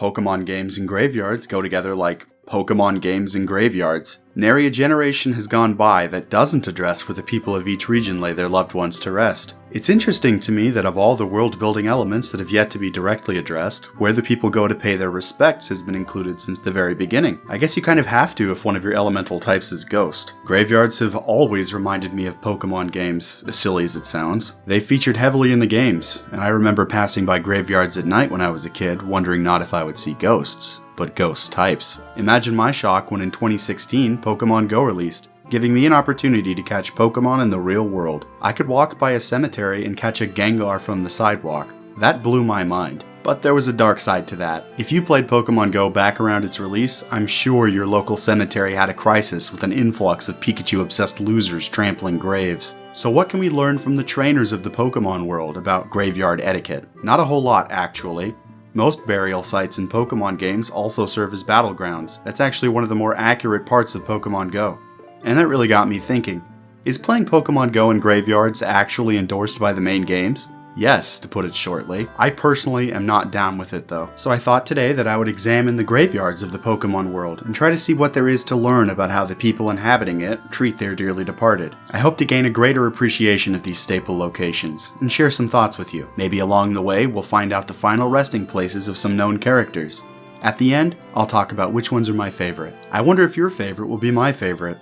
Pokemon games and graveyards go together like Pokemon games and graveyards. Nary a generation has gone by that doesn't address where the people of each region lay their loved ones to rest. It's interesting to me that of all the world-building elements that have yet to be directly addressed, where the people go to pay their respects has been included since the very beginning. I guess you kind of have to if one of your elemental types is Ghost. Graveyards have always reminded me of Pokemon games, as silly as it sounds. They featured heavily in the games, and I remember passing by graveyards at night when I was a kid, wondering not if I would see ghosts, but ghost types. Imagine my shock when in 2016, Pokémon Go released, giving me an opportunity to catch Pokemon in the real world. I could walk by a cemetery and catch a Gengar from the sidewalk. That blew my mind. But there was a dark side to that. If you played Pokemon Go back around its release, I'm sure your local cemetery had a crisis with an influx of Pikachu-obsessed losers trampling graves. So what can we learn from the trainers of the Pokemon world about graveyard etiquette? Not a whole lot, actually. Most burial sites in Pokemon games also serve as battlegrounds. That's actually one of the more accurate parts of Pokemon Go. And that really got me thinking, is playing Pokemon Go in graveyards actually endorsed by the main games? Yes, to put it shortly. I personally am not down with it though. So I thought today that I would examine the graveyards of the Pokemon world and try to see what there is to learn about how the people inhabiting it treat their dearly departed. I hope to gain a greater appreciation of these staple locations and share some thoughts with you. Maybe along the way we'll find out the final resting places of some known characters. At the end, I'll talk about which ones are my favorite. I wonder if your favorite will be my favorite.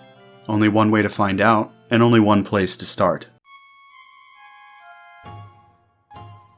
Only one way to find out, and only one place to start.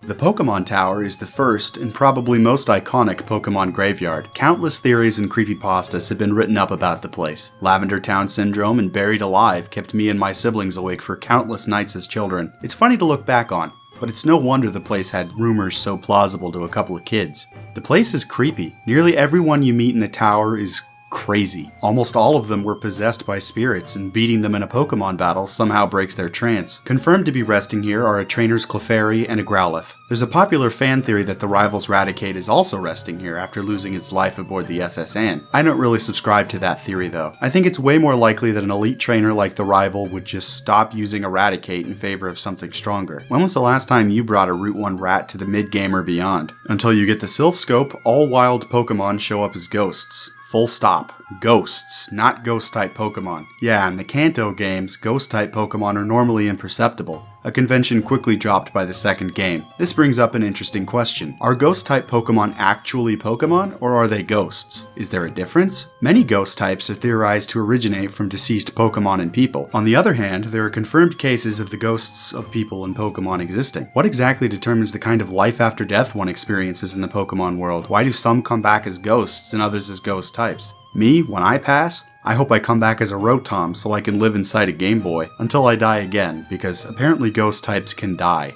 The Pokémon Tower is the first and probably most iconic Pokémon graveyard. Countless theories and creepypastas have been written up about the place. Lavender Town Syndrome and Buried Alive kept me and my siblings awake for countless nights as children. It's funny to look back on, but it's no wonder the place had rumors so plausible to a couple of kids. The place is creepy. Nearly everyone you meet in the tower is crazy. Almost all of them were possessed by spirits, and beating them in a Pokemon battle somehow breaks their trance. Confirmed to be resting here are a trainer's Clefairy and a Growlithe. There's a popular fan theory that the rival's Raticate is also resting here after losing its life aboard the SS Anne. I don't really subscribe to that theory though. I think it's way more likely that an elite trainer like the rival would just stop using Eradicate in favor of something stronger. When was the last time you brought a Route 1 rat to the mid-game or beyond? Until you get the Sylph Scope, all wild Pokemon show up as ghosts. Full stop. Ghosts, not ghost-type Pokemon. Yeah, in the Kanto games, ghost-type Pokemon are normally imperceptible, a convention quickly dropped by the second game. This brings up an interesting question. Are ghost-type Pokemon actually Pokemon, or are they ghosts? Is there a difference? Many ghost types are theorized to originate from deceased Pokemon and people. On the other hand, there are confirmed cases of the ghosts of people and Pokemon existing. What exactly determines the kind of life after death one experiences in the Pokemon world? Why do some come back as ghosts and others as ghost types? Me, when I pass, I hope I come back as a Rotom so I can live inside a Game Boy until I die again, because apparently ghost types can die.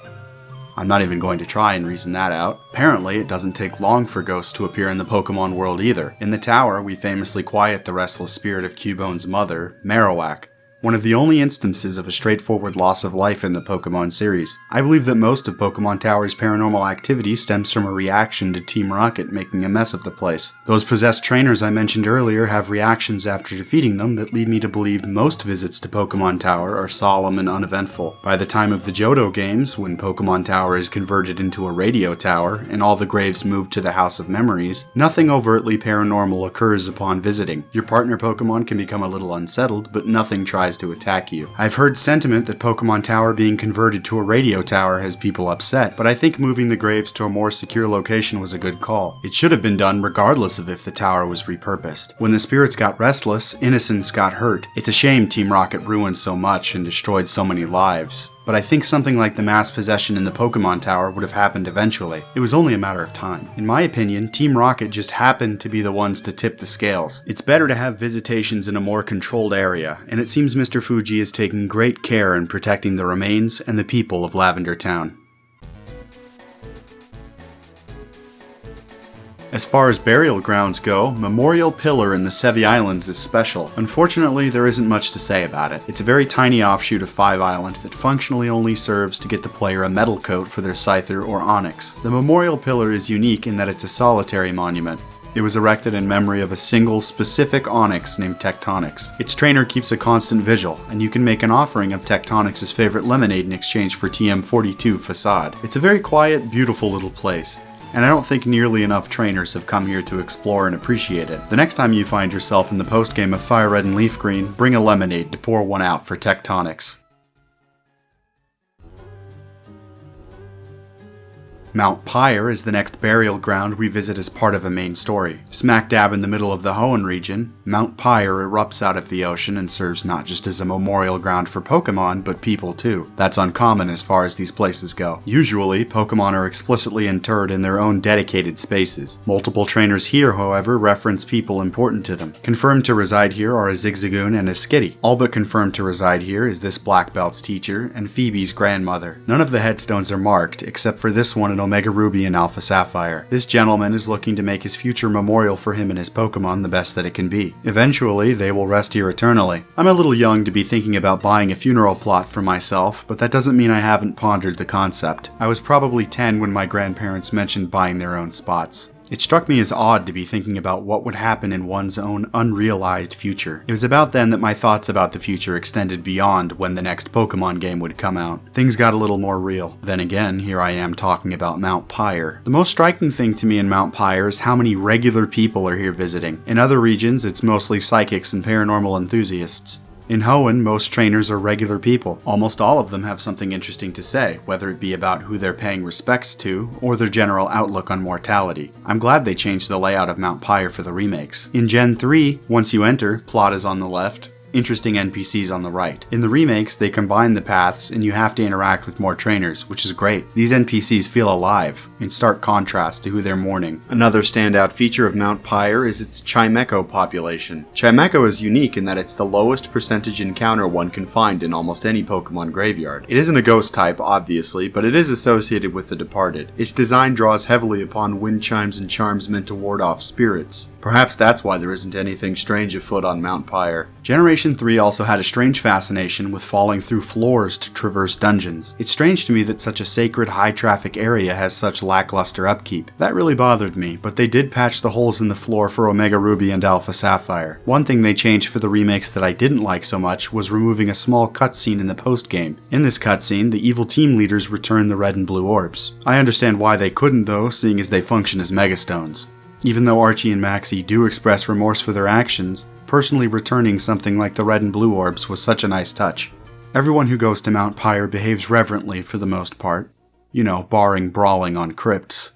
I'm not even going to try and reason that out. Apparently, it doesn't take long for ghosts to appear in the Pokemon world either. In the tower, we famously quiet the restless spirit of Cubone's mother, Marowak, one of the only instances of a straightforward loss of life in the Pokemon series. I believe that most of Pokemon Tower's paranormal activity stems from a reaction to Team Rocket making a mess of the place. Those possessed trainers I mentioned earlier have reactions after defeating them that lead me to believe most visits to Pokemon Tower are solemn and uneventful. By the time of the Johto games, when Pokemon Tower is converted into a radio tower and all the graves move to the House of Memories, nothing overtly paranormal occurs upon visiting. Your partner Pokemon can become a little unsettled, but nothing tries to attack you. I've heard sentiment that Pokemon Tower being converted to a radio tower has people upset, but I think moving the graves to a more secure location was a good call. It should have been done regardless of if the tower was repurposed. When the spirits got restless, innocents got hurt. It's a shame Team Rocket ruined so much and destroyed so many lives. But I think something like the mass possession in the Pokemon Tower would have happened eventually. It was only a matter of time. In my opinion, Team Rocket just happened to be the ones to tip the scales. It's better to have visitations in a more controlled area, and it seems Mr. Fuji is taking great care in protecting the remains and the people of Lavender Town. As far as burial grounds go, Memorial Pillar in the Sevi Islands is special. Unfortunately, there isn't much to say about it. It's a very tiny offshoot of Five Island that functionally only serves to get the player a metal coat for their Scyther or Onyx. The Memorial Pillar is unique in that it's a solitary monument. It was erected in memory of a single, specific Onyx named Tectonix. Its trainer keeps a constant vigil, and you can make an offering of Tectonix's favorite lemonade in exchange for TM42 Facade. It's a very quiet, beautiful little place. and I don't think nearly enough trainers have come here to explore and appreciate it. The next time you find yourself in the postgame of Fire Red and Leaf Green, bring a lemonade to pour one out for Tectonics. Mount Pyre is the next burial ground we visit as part of a main story. Smack dab in the middle of the Hoenn region, Mount Pyre erupts out of the ocean and serves not just as a memorial ground for Pokémon, but people too. That's uncommon as far as these places go. Usually, Pokémon are explicitly interred in their own dedicated spaces. Multiple trainers here, however, reference people important to them. Confirmed to reside here are a Zigzagoon and a Skitty. All but confirmed to reside here is this Black Belt's teacher and Phoebe's grandmother. None of the headstones are marked, except for this one in Omega Ruby and Alpha Sapphire. This gentleman is looking to make his future memorial for him and his Pokémon the best that it can be. Eventually, they will rest here eternally. I'm a little young to be thinking about buying a funeral plot for myself, but that doesn't mean I haven't pondered the concept. I was probably 10 when my grandparents mentioned buying their own spots. It struck me as odd to be thinking about what would happen in one's own unrealized future. It was about then that my thoughts about the future extended beyond when the next Pokemon game would come out. Things got a little more real. Then again, here I am talking about Mount Pyre. The most striking thing to me in Mount Pyre is how many regular people are here visiting. In other regions, it's mostly psychics and paranormal enthusiasts. In Hoenn, most trainers are regular people. Almost all of them have something interesting to say, whether it be about who they're paying respects to, or their general outlook on mortality. I'm glad they changed the layout of Mount Pyre for the remakes. In Gen 3, once you enter, plot is on the left, interesting NPCs on the right. In the remakes, they combine the paths and you have to interact with more trainers, which is great. These NPCs feel alive, in stark contrast to who they're mourning. Another standout feature of Mount Pyre is its Chimecho population. Chimecho is unique in that it's the lowest percentage encounter one can find in almost any Pokemon graveyard. It isn't a ghost type, obviously, but it is associated with the departed. Its design draws heavily upon wind chimes and charms meant to ward off spirits. Perhaps that's why there isn't anything strange afoot on Mount Pyre. Generation 3 also had a strange fascination with falling through floors to traverse dungeons. It's strange to me that such a sacred, high-traffic area has such lackluster upkeep. That really bothered me, but they did patch the holes in the floor for Omega Ruby and Alpha Sapphire. One thing they changed for the remakes that I didn't like so much was removing a small cutscene in the post-game. In this cutscene, the evil team leaders return the red and blue orbs. I understand why they couldn't though, seeing as they function as Megastones. Even though Archie and Maxie do express remorse for their actions, personally returning something like the red and blue orbs was such a nice touch. Everyone who goes to Mount Pyre behaves reverently for the most part. You know, barring brawling on crypts.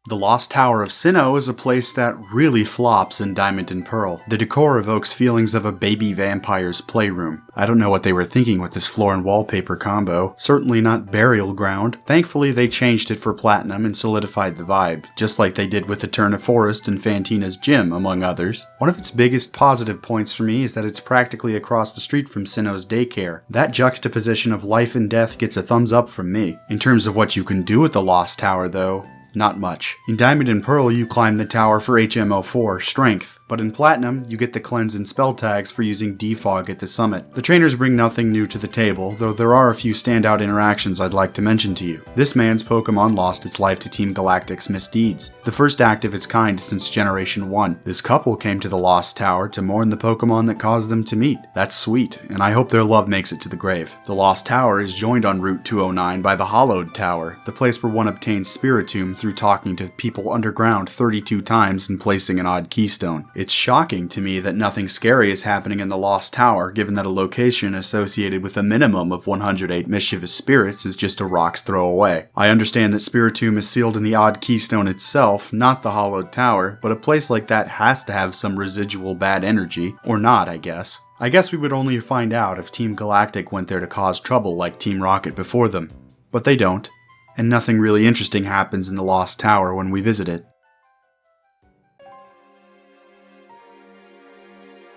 The Lost Tower of Sinnoh is a place that really flops in Diamond and Pearl. The decor evokes feelings of a baby vampire's playroom. I don't know what they were thinking with this floor and wallpaper combo. Certainly not burial ground. Thankfully, they changed it for Platinum and solidified the vibe, just like they did with Eterna Forest and Fantina's Gym, among others. One of its biggest positive points for me is that it's practically across the street from Sinnoh's daycare. That juxtaposition of life and death gets a thumbs up from me. In terms of what you can do with the Lost Tower, though, not much. In Diamond and Pearl, you climb the tower for HMO4, Strength, but in Platinum, you get the cleanse and spell tags for using Defog at the summit. The trainers bring nothing new to the table, though there are a few standout interactions I'd like to mention to you. This man's Pokemon lost its life to Team Galactic's misdeeds, the first act of its kind since Generation 1. This couple came to the Lost Tower to mourn the Pokemon that caused them to meet. That's sweet, and I hope their love makes it to the grave. The Lost Tower is joined on Route 209 by the Hollowed Tower, the place where one obtains Spiritomb through talking to people underground 32 times and placing an odd keystone. It's shocking to me that nothing scary is happening in the Lost Tower, given that a location associated with a minimum of 108 mischievous spirits is just a rock's throw away. I understand that Spiritomb is sealed in the odd keystone itself, not the Hollowed Tower, but a place like that has to have some residual bad energy, or not, I guess. I guess we would only find out if Team Galactic went there to cause trouble like Team Rocket before them. But they don't. And nothing really interesting happens in the Lost Tower when we visit it.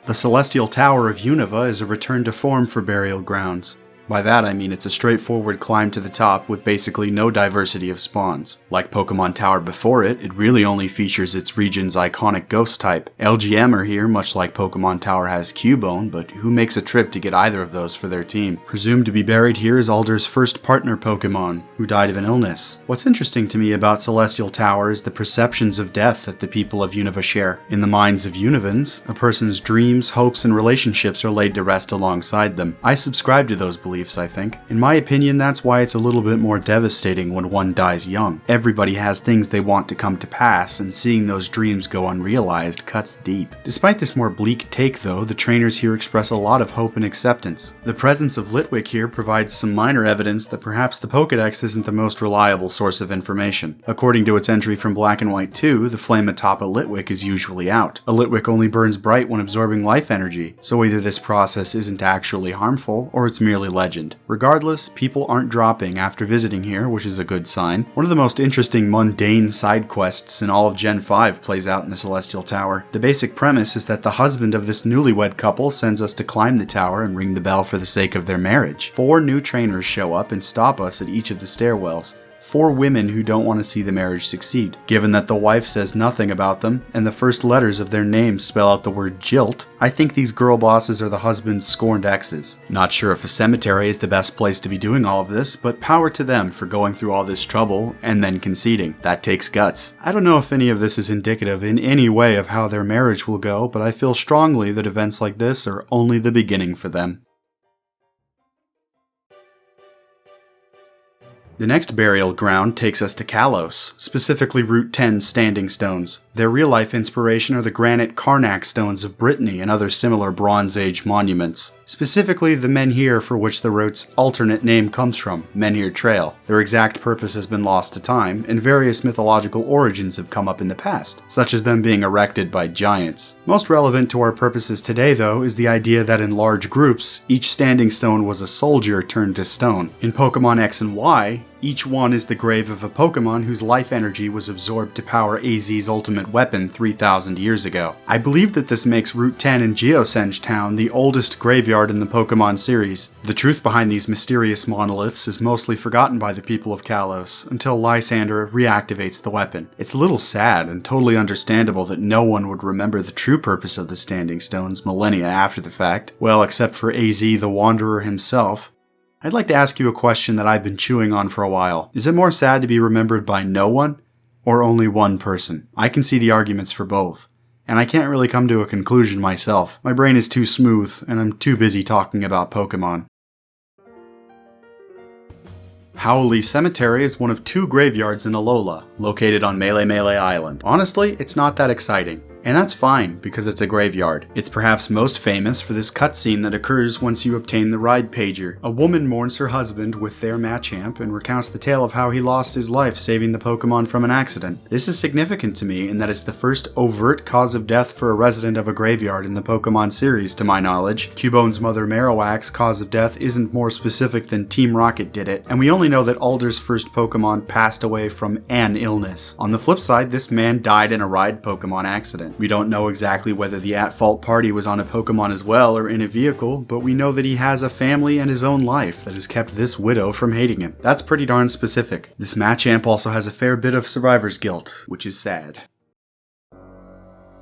The Celestial Tower of Unova is a return to form for burial grounds. By that I mean it's a straightforward climb to the top with basically no diversity of spawns. Like Pokémon Tower before it, it really only features its region's iconic ghost type. LGM are here, much like Pokémon Tower has Cubone, but who makes a trip to get either of those for their team? Presumed to be buried here is Alder's first partner Pokémon, who died of an illness. What's interesting to me about Celestial Tower is the perceptions of death that the people of Unova share. In the minds of Unovans, a person's dreams, hopes, and relationships are laid to rest alongside them. I subscribe to those beliefs, beliefs, I think. In my opinion, that's why it's a little bit more devastating when one dies young. Everybody has things they want to come to pass, and seeing those dreams go unrealized cuts deep. Despite this more bleak take though, the trainers here express a lot of hope and acceptance. The presence of Litwick here provides some minor evidence that perhaps the Pokédex isn't the most reliable source of information. According to its entry from Black and White 2, the flame atop a Litwick is usually out. A Litwick only burns bright when absorbing life energy, so either this process isn't actually harmful, or it's merely legend. Regardless, people aren't dropping after visiting here, which is a good sign. One of the most interesting mundane side quests in all of Gen 5 plays out in the Celestial Tower. The basic premise is that the husband of this newlywed couple sends us to climb the tower and ring the bell for the sake of their marriage. 4 new trainers show up and stop us at each of the stairwells. 4 women who don't want to see the marriage succeed. Given that the wife says nothing about them, and the first letters of their names spell out the word jilt, I think these girl bosses are the husband's scorned exes. Not sure if a cemetery is the best place to be doing all of this, but power to them for going through all this trouble and then conceding. That takes guts. I don't know if any of this is indicative in any way of how their marriage will go, but I feel strongly that events like this are only the beginning for them. The next burial ground takes us to Kalos, specifically Route 10's Standing Stones. Their real-life inspiration are the granite Karnak stones of Brittany and other similar Bronze Age monuments. Specifically, the menhir for which the route's alternate name comes from, Menhir Trail. Their exact purpose has been lost to time, and various mythological origins have come up in the past, such as them being erected by giants. Most relevant to our purposes today, though, is the idea that in large groups, each standing stone was a soldier turned to stone. In Pokemon X and Y, each one is the grave of a Pokemon whose life energy was absorbed to power AZ's ultimate weapon 3,000 years ago. I believe that this makes Route 10 in Geosenge Town the oldest graveyard in the Pokemon series. The truth behind these mysterious monoliths is mostly forgotten by the people of Kalos, until Lysander reactivates the weapon. It's a little sad and totally understandable that no one would remember the true purpose of the Standing Stones millennia after the fact, well, except for AZ the Wanderer himself. I'd like to ask you a question that I've been chewing on for a while. Is it more sad to be remembered by no one, or only one person? I can see the arguments for both, and I can't really come to a conclusion myself. My brain is too smooth, and I'm too busy talking about Pokemon. Hau'oli Cemetery is one of 2 graveyards in Alola, located on Melee Island. Honestly, it's not that exciting. And that's fine, because it's a graveyard. It's perhaps most famous for this cutscene that occurs once you obtain the Ride Pager. A woman mourns her husband with their Machamp and recounts the tale of how he lost his life saving the Pokemon from an accident. This is significant to me in that it's the first overt cause of death for a resident of a graveyard in the Pokemon series, to my knowledge. Cubone's mother Marowak's cause of death isn't more specific than Team Rocket did it, and we only know that Alder's first Pokemon passed away from an illness. On the flip side, this man died in a Ride Pokemon accident. We don't know exactly whether the at-fault party was on a Pokemon as well or in a vehicle, but we know that he has a family and his own life that has kept this widow from hating him. That's pretty darn specific. This Machamp also has a fair bit of survivor's guilt, which is sad.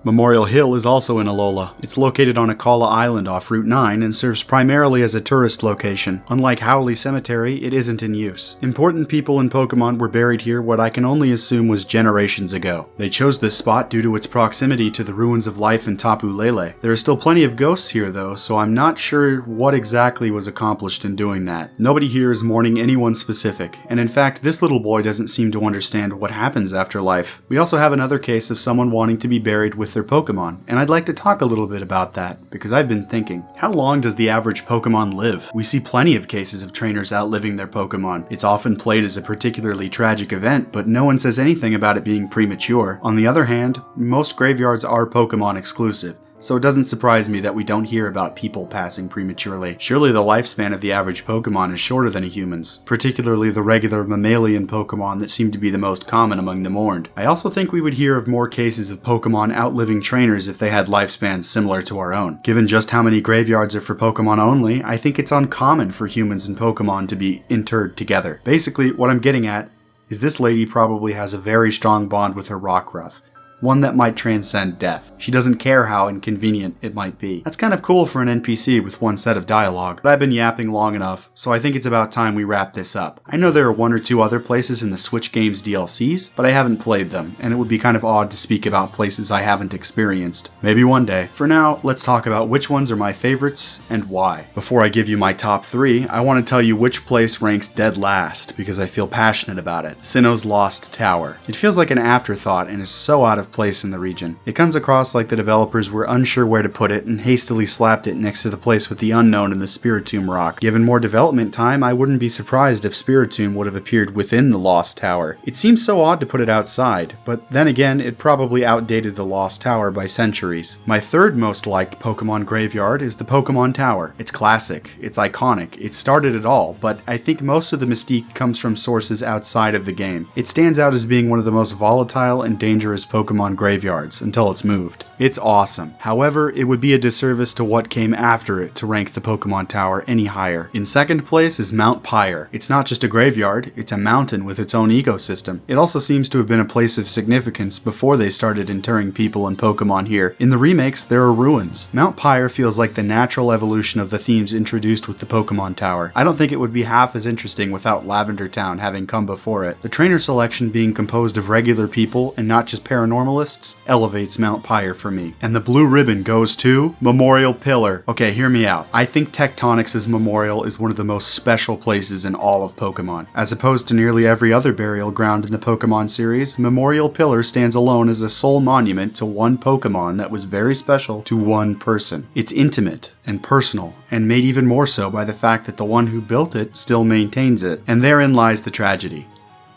Memorial Hill is also in Alola. It's located on Akala Island off Route 9 and serves primarily as a tourist location. Unlike Hau'oli Cemetery, it isn't in use. Important people in Pokemon were buried here what I can only assume was generations ago. They chose this spot due to its proximity to the ruins of life in Tapu Lele. There are still plenty of ghosts here though, so I'm not sure what exactly was accomplished in doing that. Nobody here is mourning anyone specific, and in fact this little boy doesn't seem to understand what happens after life. We also have another case of someone wanting to be buried with their Pokemon, and I'd like to talk a little bit about that, because I've been thinking, how long does the average Pokemon live? We see plenty of cases of trainers outliving their Pokemon. It's often played as a particularly tragic event, but no one says anything about it being premature. On the other hand, most graveyards are Pokemon exclusive, so it doesn't surprise me that we don't hear about people passing prematurely. Surely the lifespan of the average Pokemon is shorter than a human's, particularly the regular mammalian Pokemon that seem to be the most common among the mourned. I also think we would hear of more cases of Pokemon outliving trainers if they had lifespans similar to our own. Given just how many graveyards are for Pokemon only, I think it's uncommon for humans and Pokemon to be interred together. Basically, what I'm getting at is this lady probably has a very strong bond with her Rockruff. one that might transcend death. She doesn't care how inconvenient it might be. That's kind of cool for an NPC with one set of dialogue, but I've been yapping long enough, so I think it's about time we wrap this up. I know there are one or two other places in the Switch Games DLCs, but I haven't played them, and it would be kind of odd to speak about places I haven't experienced. Maybe one day. For now, let's talk about which ones are my favorites and why. Before I give you my top 3, I want to tell you which place ranks dead last, because I feel passionate about it. Sinnoh's Lost Tower. It feels like an afterthought and is so out of place in the region. It comes across like the developers were unsure where to put it and hastily slapped it next to the place with the unknown and the Spiritomb rock. Given more development time, I wouldn't be surprised if Spiritomb would have appeared within the Lost Tower. It seems so odd to put it outside, but then again, it probably outdated the Lost Tower by centuries. My third most liked Pokemon graveyard is the Pokémon Tower. It's classic, it's iconic, it started it all, but I think most of the mystique comes from sources outside of the game. It stands out as being one of the most volatile and dangerous Pokemon graveyards until it's moved. It's awesome. However, it would be a disservice to what came after it to rank the Pokémon Tower any higher. In second place is Mount Pyre. It's not just a graveyard, it's a mountain with its own ecosystem. It also seems to have been a place of significance before they started interring people and Pokemon here. In the remakes, there are ruins. Mount Pyre feels like the natural evolution of the themes introduced with the Pokémon Tower. I don't think it would be half as interesting without Lavender Town having come before it. The trainer selection being composed of regular people and not just paranormalists elevates Mount Pyre for me. And the blue ribbon goes to Memorial Pillar. Okay, hear me out. I think Tectonix's Memorial is one of the most special places in all of Pokemon. As opposed to nearly every other burial ground in the Pokemon series, Memorial Pillar stands alone as a sole monument to one Pokemon that was very special to one person. It's intimate and personal, and made even more so by the fact that the one who built it still maintains it. And therein lies the tragedy.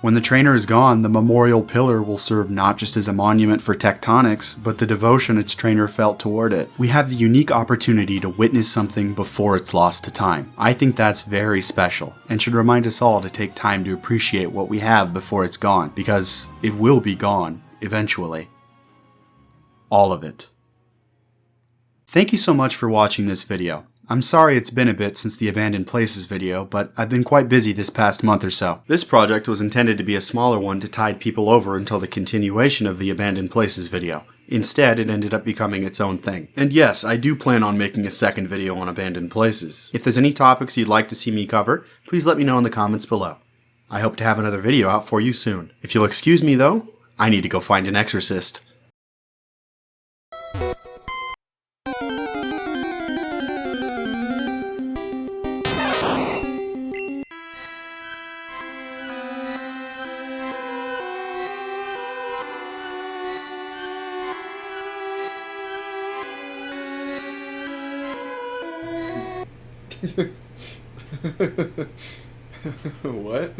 When the trainer is gone, the Memorial Pillar will serve not just as a monument for Tectonix, but the devotion its trainer felt toward it. We have the unique opportunity to witness something before it's lost to time. I think that's very special, and should remind us all to take time to appreciate what we have before it's gone, because it will be gone, eventually. All of it. Thank you so much for watching this video. I'm sorry it's been a bit since the Abandoned Places video, but I've been quite busy this past month or so. This project was intended to be a smaller one to tide people over until the continuation of the Abandoned Places video. Instead, it ended up becoming its own thing. And yes, I do plan on making a second video on Abandoned Places. If there's any topics you'd like to see me cover, please let me know in the comments below. I hope to have another video out for you soon. If you'll excuse me though, I need to go find an exorcist. What?